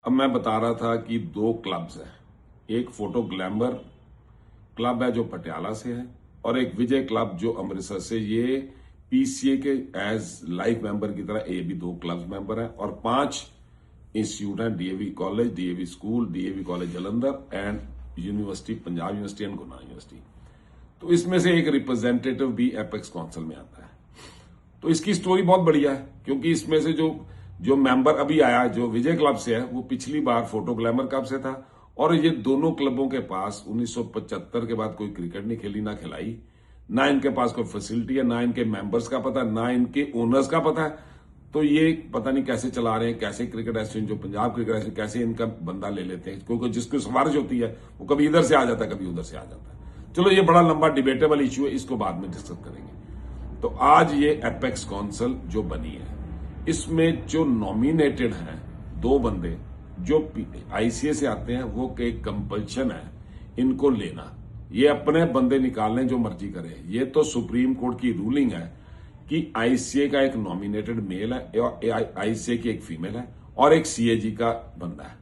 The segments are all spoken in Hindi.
अब मैं बता रहा था कि दो क्लब्स हैं। एक फोटो ग्लैमर क्लब है जो पटियाला से है और एक विजय क्लब जो अमृतसर से। ये पीसीए के एज लाइफ मेंबर की तरह ये भी दो क्लब मेंबर हैं और 5 इंस्टीट्यूट हैं। DAV college, DAV school, DAV college Jalandhar and university, Punjab university and Guru Nanak university. तो इसमें से एक रिप्रेजेंटेटिव भी एपेक्स काउंसिल में आता है। तो इसकी स्टोरी बहुत बढ़िया है क्योंकि इसमें से जो जो मेंबर अभी आया जो विजय क्लब से है वो पिछली बार फोटो ग्लैमर क्लब से था। और ये दोनों क्लबों के पास 1975 के बाद कोई क्रिकेट नहीं खेली, ना खिलाई, ना इनके पास कोई फैसिलिटी है, ना इनके मेंबर्स का पता, ना इनके ओनर्स का पता है। तो ये पता नहीं कैसे चला रहे हैं, कैसे क्रिकेट एसोसिएशन जो पंजाब क्रिकेट एसोसिएशन कैसे इनका बंदा ले लेते हैं, क्योंकि जिसको सिफारिश होती है वो कभी इधर से आ जाता है, कभी उधर से आ जाता है। चलो ये बड़ा लंबा डिबेटेबल इश्यू है, इसको बाद में डिस्कस करेंगे। तो आज ये एपेक्स काउंसिल जो बनी है इसमें जो नॉमिनेटेड हैं दो बंदे जो आईसीए से आते हैं, वो एक कंपल्शन है इनको लेना। ये अपने बंदे निकालने जो मर्जी करे। ये तो सुप्रीम कोर्ट की रूलिंग है कि आईसीए का एक नॉमिनेटेड मेल है और आईसीए की एक फीमेल है और एक सीएजी का बंदा है।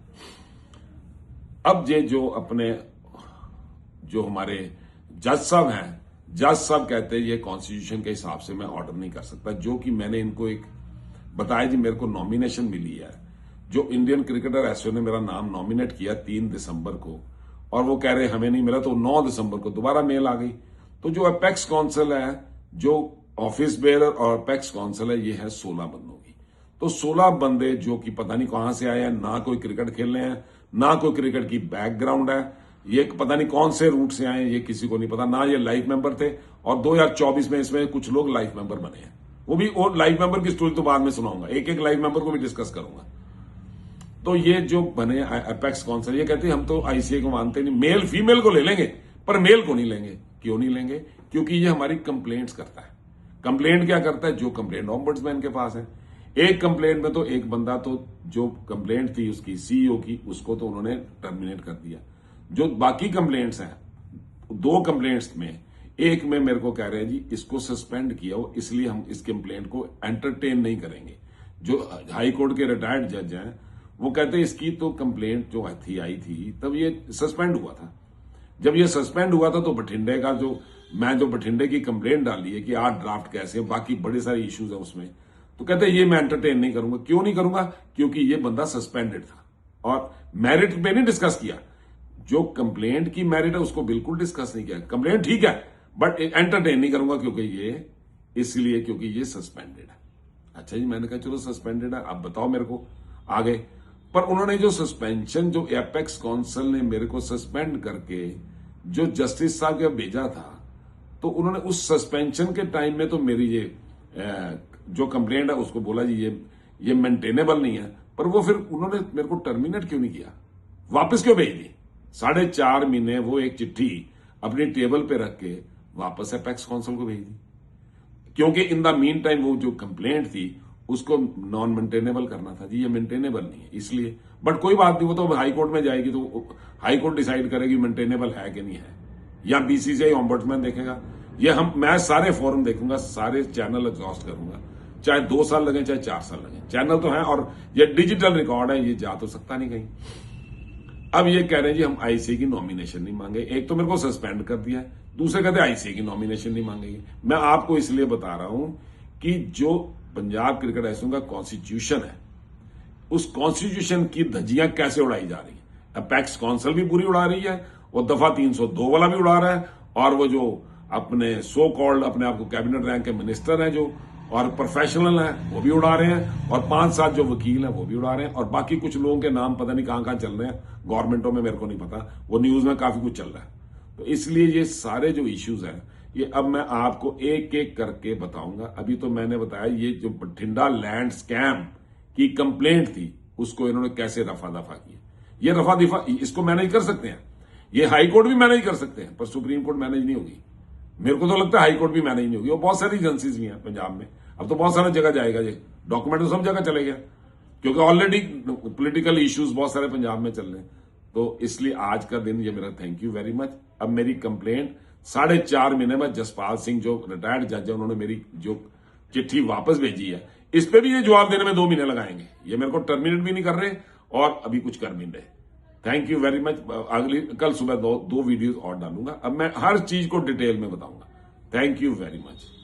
अब ये जो अपने जो हमारे जज साहब हैं, जज साहब कहते हैं ये कॉन्स्टिट्यूशन के हिसाब से मैं ऑर्डर नहीं कर सकता, जो कि मैंने इनको एक बताया जी मेरे को नॉमिनेशन मिली है। जो इंडियन क्रिकेटर एसोसिएशन ने मेरा नाम नॉमिनेट किया 3 दिसंबर को और वो कह रहे हमें नहीं मिला, तो 9 दिसंबर को दोबारा मेल आ गई। तो जो अपेक्स काउंसिल है, जो ऑफिस बेयरर और अपेक्स काउंसिल है, ये है 16 बंदों की। तो 16 बंदे जो कि पता नहीं कहां से आए हैं, ना कोई क्रिकेट खेलने हैं, ना कोई क्रिकेट की बैकग्राउंड है, ये पता नहीं कौन से रूट से आए, ये किसी को नहीं पता, ना ये लाइफ मेंबर थे। और 2024 में इसमें कुछ लोग लाइफ मेंबर बने हैं, वो भी लाइफ मेंबर की स्टोरी तो बाद में सुनाऊंगा, एक एक लाइफ मेंबर को भी डिस्कस करूंगा। तो ये जो बने अपेक्स काउंसिल, ये कहते हैं हम तो आईसीए को मानते नहीं, मेल फीमेल को ले लेंगे पर मेल को नहीं लेंगे। क्यों नहीं लेंगे? क्योंकि ये हमारी कंप्लेंट्स करता है। कंप्लेंट क्या करता है? जो कंप्लेंट ऑम्बुड्समैन के पास है। एक कंप्लेंट में तो एक बंदा तो जो कंप्लेंट थी उसकी सीईओ की, उसको तो उन्होंने टर्मिनेट कर दिया। जो बाकी कंप्लेंट्स हैं, 2 कंप्लेंट्स में, एक में मेरे को कह रहे हैं जी इसको सस्पेंड किया हो, इसलिए हम इस कंप्लेंट को एंटरटेन नहीं करेंगे। जो हाई कोर्ट के रिटायर्ड जज हैं वो कहते हैं इसकी तो कंप्लेंट जो आई थी तब ये सस्पेंड हुआ था। जब ये सस्पेंड हुआ था तो बठिंडे का जो बठिंडे की कंप्लेंट डाली है कि आज ड्राफ्ट कैसे, बाकी बड़े सारे इश्यूज है उसमें, तो कहते हैं ये मैं एंटरटेन नहीं करूंगा। क्यों नहीं करूंगा? क्योंकि ये बंदा सस्पेंडेड था और मेरिट पे नहीं डिस्कस किया। जो कंप्लेंट की मेरिट है उसको बिल्कुल डिस्कस नहीं किया। कंप्लेंट ठीक है बट एंटरटेन नहीं करूंगा क्योंकि ये सस्पेंडेड है। अच्छा जी, मैंने कहा चलो सस्पेंडेड है, अब बताओ मेरे को आगे। पर उन्होंने जो सस्पेंशन, जो एपेक्स काउंसिल ने मेरे को सस्पेंड करके जो जस्टिस साहब के भेजा था, तो उन्होंने उस सस्पेंशन के टाइम में तो मेरी ये जो कंप्लेंट है उसको बोला जी ये मेंटेनेबल नहीं है। पर वो फिर उन्होंने मेरे को टर्मिनेट क्यों नहीं किया, वापस क्यों भेज दी? 4.5 महीने वो एक चिट्ठी अपनी टेबल पे रख के वापस एपेक्स काउंसिल को भेज दी, क्योंकि इन द मीन टाइम वो जो कंप्लेंट थी उसको नॉन मेंटेनेबल करना था। जी ये मेंटेनेबल नहीं है इसलिए, बट कोई बात नहीं, वो तो हाई कोर्ट में जाएगी तो हाई कोर्ट डिसाइड करेगी मेंटेनेबल है कि नहीं है, या बीसीसीआई ऑम्बुड्समैन देखेगा। ये मैं सारे फोरम देखूंगा, सारे चैनल एग्जॉस्ट करूंगा, चाहे 2 साल लगे चाहे 4 साल लगे। चैनल तो है और ये डिजिटल रिकॉर्ड है, ये जा तो सकता नहीं कहीं। अब ये कह रहे हैं जी हम आईसीए की नॉमिनेशन नहीं मांगे। एक तो मेरे को सस्पेंड कर दिया है, दूसरे कहते आईसीए की नॉमिनेशन नहीं मांगेगी। मैं आपको इसलिए बता रहा हूं कि जो पंजाब क्रिकेट एसोसिएशन का कॉन्स्टिट्यूशन है, उस कॉन्स्टिट्यूशन की धज्जियां कैसे उड़ाई जा रही है। अपेक्स काउंसिल भी पूरी उड़ा रही है, वो दफा 302 वाला भी उड़ा रहा है, और वो जो अपने सो कॉल्ड अपने आप को कैबिनेट रैंक के मिनिस्टर हैं जो और प्रोफेशनल हैं वो भी उड़ा रहे हैं, और 5-7 जो वकील हैं वो भी उड़ा रहे हैं, और बाकी कुछ लोगों के नाम पता नहीं कहां कहां चल रहे हैं गवर्नमेंटों में, मेरे को नहीं पता, वो न्यूज में काफी कुछ चल रहा है। तो इसलिए ये सारे जो इश्यूज हैं ये अब मैं आपको एक एक करके बताऊंगा। अभी तो मैंने बताया ये जो बठिंडा लैंड स्कैम की कंप्लेंट थी उसको इन्होंने कैसे रफा दफा किया। ये रफा दफा इसको मैनेज कर सकते हैं, ये हाई कोर्ट भी मैनेज कर सकते हैं, पर सुप्रीम कोर्ट मैनेज नहीं होगी। मेरे को तो लगता है हाई कोर्ट भी मैनेज नहीं होगी, और बहुत सारी एजेंसीज भी हैं पंजाब में। अब तो बहुत सारी जगह जाएगा ये डॉक्यूमेंट, तो सब जगह चले गया, क्योंकि ऑलरेडी पॉलिटिकल इश्यूज बहुत सारे पंजाब में चल रहे हैं। तो इसलिए आज का दिन ये मेरा थैंक यू वेरी मच। अब मेरी कंप्लेंट 4.5 महीने में जसपाल सिंह जो रिटायर्ड जज है उन्होंने मेरी जो चिट्ठी वापस भेजी है, इस पे भी ये जवाब देने में 2 महीने लगाएंगे। ये मेरे को टर्मिनेट भी नहीं कर रहे और अभी कुछ कर भी नहीं रहे। Thank you very much. अगली कल सुबह दो वीडियोस और डालूंगा। अब मैं हर चीज को डिटेल में बताऊंगा। Thank you very much.